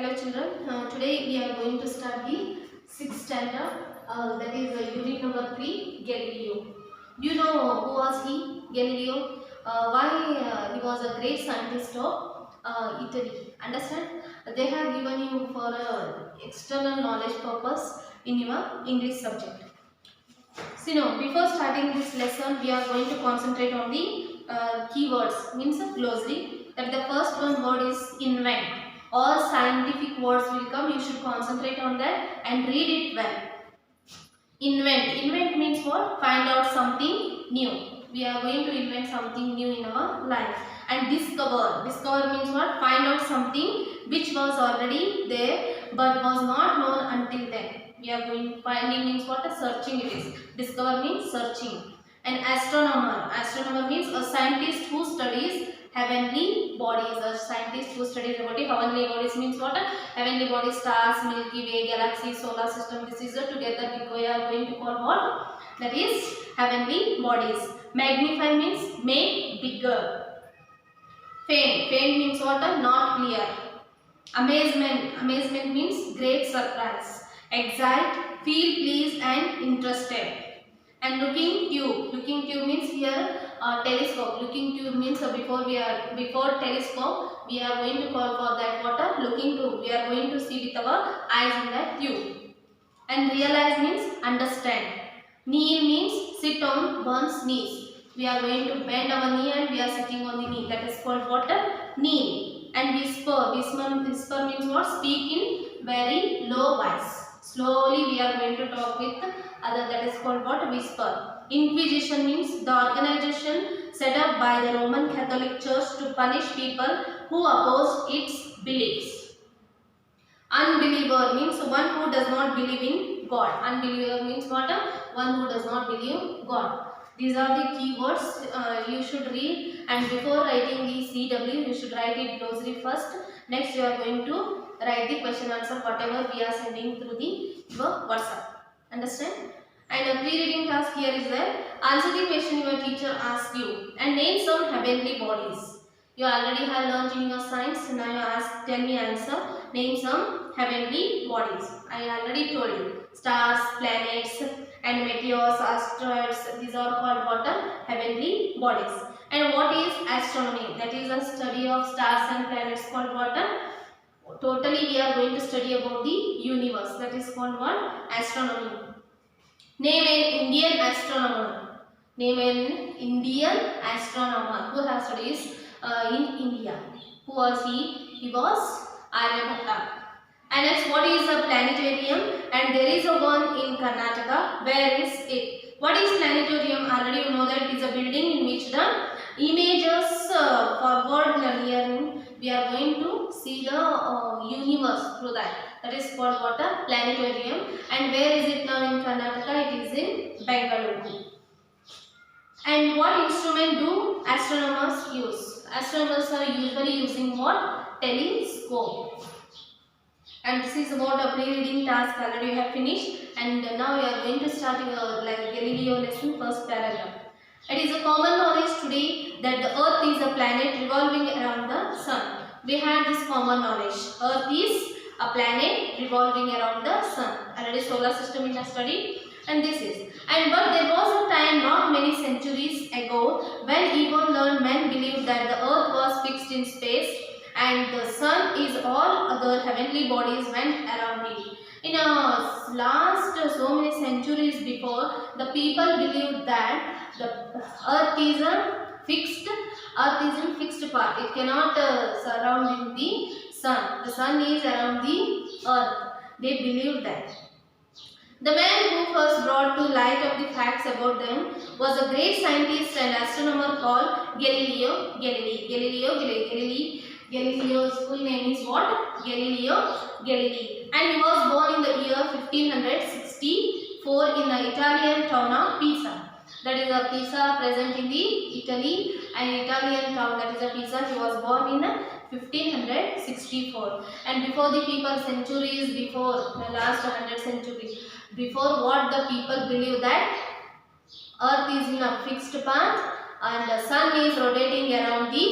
Hello children, today we are going to start the 6th standard, that is unit number 3, Galileo. Do you know who was he, Galileo? Why he was a great scientist of Italy. Understand? They have given you for external knowledge purpose in your English subject. So now, before starting this lesson, we are going to concentrate on the keywords, means a glossary. That the first one word is invent. All scientific words will come. You should concentrate on that and read it well. Invent. Invent means what? Find out something new. We are going to invent something new in our life. And discover. Discover means what? Find out something which was already there but was not known until then. We are going, finding means what? A searching it is. Discover means searching. An astronomer. Astronomer means a scientist who studies heavenly bodies. A scientist who studies about the heavenly bodies means what? Heavenly bodies, stars, Milky Way, galaxy, solar system. This is together we are going to call what? That is heavenly bodies. Magnify means make bigger. Faint. Faint means what? Not clear. Amazement. Amazement means great surprise. Excite, feel pleased and interested. And looking tube. Looking tube means here telescope. Looking tube means before telescope we are going to call for that water looking tube. We are going to see with our eyes in that tube. And realize means understand. Kneel means sit on one's knees. We are going to bend our knee and we are sitting on the knee. That is called what? Kneel. And whisper. Whisper means what? Speak in very low voice. Slowly we are going to talk with other. That is called what? Whisper. Inquisition means the organization set up by the Roman Catholic Church to punish people who opposed its beliefs. Unbeliever means one who does not believe in God. Unbeliever means what? One who does not believe God. These are the keywords you should read, and before writing the CW you should write it glossary first. Next you are going to write the question answer whatever we are sending through your WhatsApp. Understand? And a pre-reading task here is there. Answer the question your teacher asks you and name some heavenly bodies. You already have learned in your science. Now you tell me answer. Name some heavenly bodies. I already told you. Stars, planets and meteors, asteroids. These are called what? Heavenly bodies. And what is astronomy? That is a study of stars and planets called what? Totally we are going to study about the universe. That is called what? Astronomy. Name an Indian astronomer. Name an Indian astronomer who has studies in India. Who was he? He was Aryabhatta. And next, what is a planetarium? And there is a one in Karnataka. Where is it? What is planetarium? Already you know that it is a building in which the images forward near we are going to see the universe through that. That is called what? A planetarium. And where is it now in Karnataka? It is in Bengaluru. And what instrument do astronomers use? Astronomers are usually using what? Telescope. And this is about a pre-reading task already you have finished. And now we are going to start your Galileo lesson first paragraph. It is a common knowledge today that the earth is a planet revolving around the sun. We have this common knowledge. Earth is a planet revolving around the sun. Already solar system we have studied. And this is. But there was a time not many centuries ago when even learned men believed that the earth was fixed in space and the sun is all other heavenly bodies went around it. In last so many centuries before, the people believed that the earth is a fixed part. It cannot surround in the sun. The sun is around the earth. They believed that. The man who first brought to light of the facts about them was a great scientist and astronomer called Galileo Galilei. Galileo's full name is what? Galileo Galilei. And he was born in the year 1564 in the Italian town of Pisa. That is a Pisa present in the Italy, and Italian town, that is a Pisa. He was born in 1564. And before the people, centuries before, the last 100 centuries, before what the people believe that earth is in a fixed path and the sun is rotating around the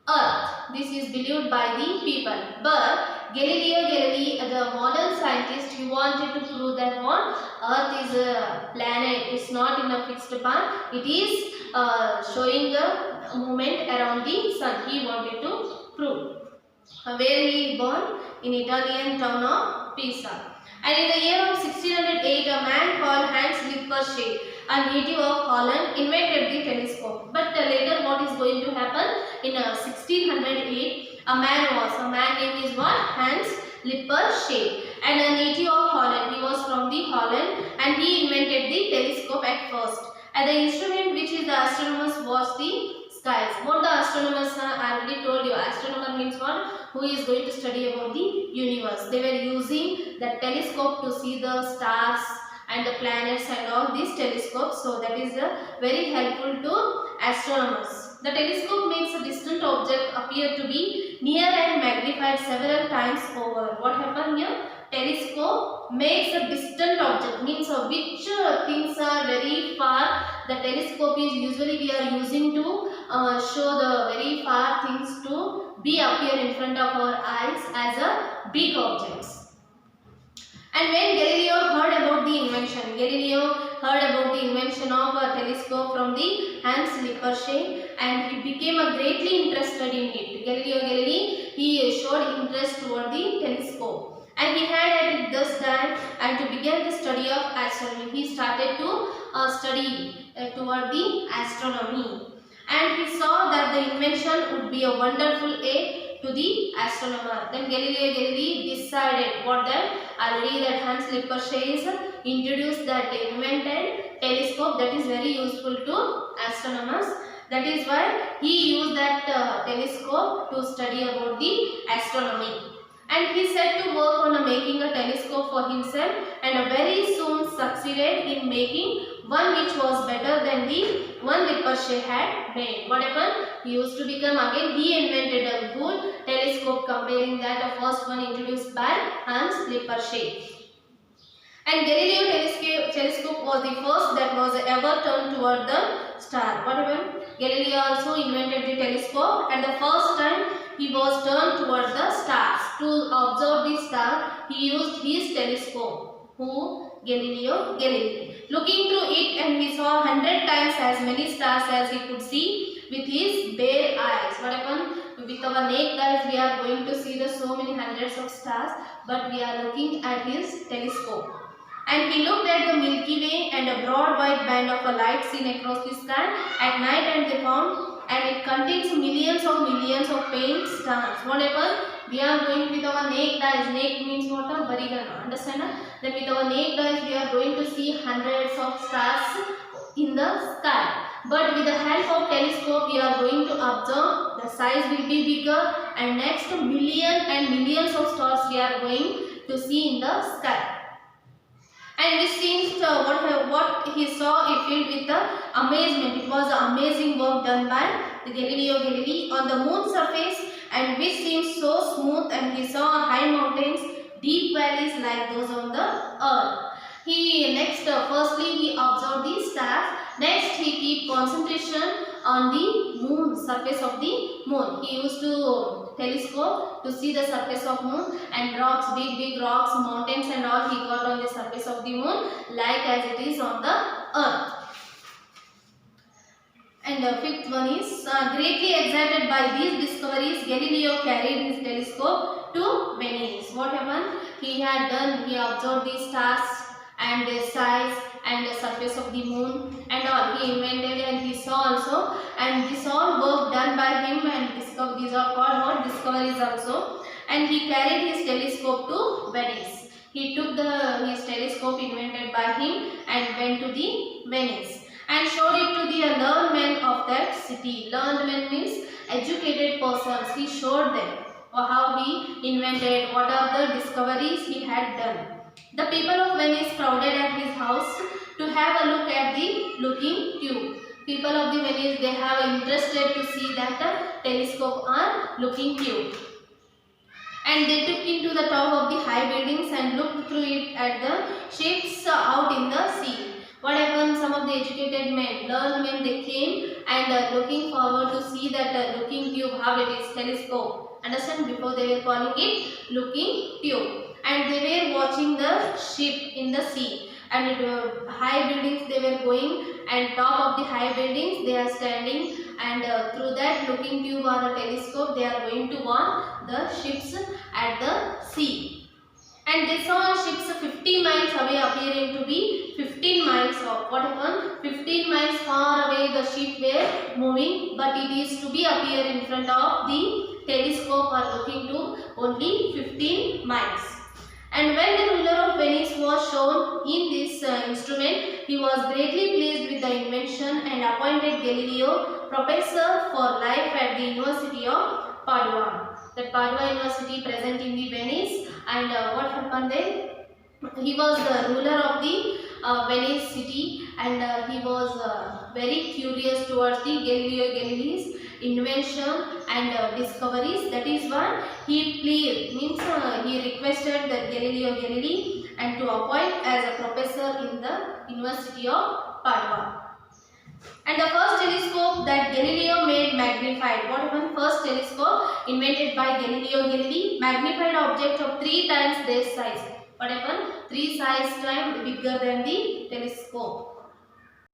earth. This is believed by the people. But Galileo Galilei, the modern scientist, he wanted to prove that what Earth is a planet. It's not in a fixed path. It is showing a movement around the sun. He wanted to prove. Where he born? In Italian town of Pisa. And in the year of 1608, a man called Hans Lippershey, a native of Holland, invented the telescope. But later, what is going to happen? In 1608, a man name is what? Hans Lippershey, and a native of Holland. He was from the Holland, and he invented the telescope at first. And the instrument which is the astronomers was the skies. What the astronomers are, I already told you. Astronomer means what? Who is going to study about the universe. They were using the telescope to see the stars and the planets and all these telescopes. So that is very helpful to astronomers. The telescope makes a distant object appear to be near and magnified several times over. What happened here? Telescope makes a distant object, means which things are very far. The telescope is usually we are using to show the very far things to be appear in front of our eyes as a big objects. And when Galileo heard about the invention of a telescope from the Hans Lippershey, and he became greatly interested in it. Galileo Galilei, he showed interest toward the telescope. And he had at this time and to begin the study of astronomy. He started to study toward the astronomy. And he saw that the invention would be a wonderful aid to the astronomer. Then Galileo Galilei decided what that already that Hans Lippershey is introduced that invented telescope that is very useful to astronomers. That is why he used that telescope to study about the astronomy. And he set to work on making a telescope for himself, and very soon succeeded in making one which was better than the one Lippershey had made. What happened? He used to become again, he invented a good telescope comparing that the first one introduced by Hans Lippershey. And Galileo telescope was the first that was ever turned toward the star. What happened? Galileo also invented the telescope, and the first time he was turned toward the stars. To observe the star, he used his telescope. Who? Galileo Galilei. Looking through it, and he saw 100 times as many stars as he could see with his bare eyes. What happened? With our naked eyes, we are going to see the so many hundreds of stars, but we are looking at his telescope. And he looked at the Milky Way and a broad white band of a light seen across the sky at night, and they found and it contains millions of faint stars. What happened? We are going with our naked eyes. Naked means what? Barigana. Understand? Then with our naked eyes we are going to see hundreds of stars in the sky. But with the help of telescope we are going to observe the size will be bigger, and next millions and millions of stars we are going to see in the sky. And which seems what he saw, it filled with the amazement. It was an amazing work done by the Galileo Galilei on the moon's surface, and which seemed so smooth, and he saw high mountains, deep valleys like those on the earth. Firstly he observed the stars. Next he keep concentration on the moon, surface of the moon. He used to telescope to see the surface of moon, and rocks, big rocks, mountains and all he got on the surface of the moon like as it is on the earth. And the fifth one is greatly excited by these discoveries, Galileo carried his telescope to Venice. What happened? He observed the stars and their size and the surface of the moon and all. He invented and he saw also, and this all work done by him, and these are called what? Discoveries also. And he carried his telescope to Venice. He took his telescope invented by him and went to the Venice and showed it to the learned men of that city. Learned men means educated persons. He showed them how he invented, what are the discoveries he had done. The people of Venice crowded at his house to have a look at the looking tube. People of the Venice, they have interested to see that telescope or looking tube. And they took into the top of the high buildings and looked through it at the ships out in the sea. What happened? Some of the educated men, learned men, they came and looking forward to see that looking tube, how it is, telescope. Understand? Before they were calling it looking tube. And they were watching the ship in the sea. And high buildings they were going, and top of the high buildings they are standing, and through that looking tube or a telescope they are going to watch the ships at the sea. And they saw ships 50 miles away appearing to be 15 miles off. What happened? 15 miles far away the ship were moving, but it is to be appear in front of the telescope or looking tube only 15 miles. And when the ruler of Venice was shown in this instrument, he was greatly pleased with the invention and appointed Galileo professor for life at the University of Padua. That Padua University present in the Venice. And what happened then? He was the ruler of the Venice city, and he was very curious towards the Galileo Galilei's invention and discoveries. That is why he pleased, means he requested that Galileo Galilei and to appoint as a professor in the University of Padua. And the first telescope that Galileo made magnified. What happened? First telescope invented by Galileo Galilei, magnified object of 3 times their size. What happened? 3 size times bigger than the telescope.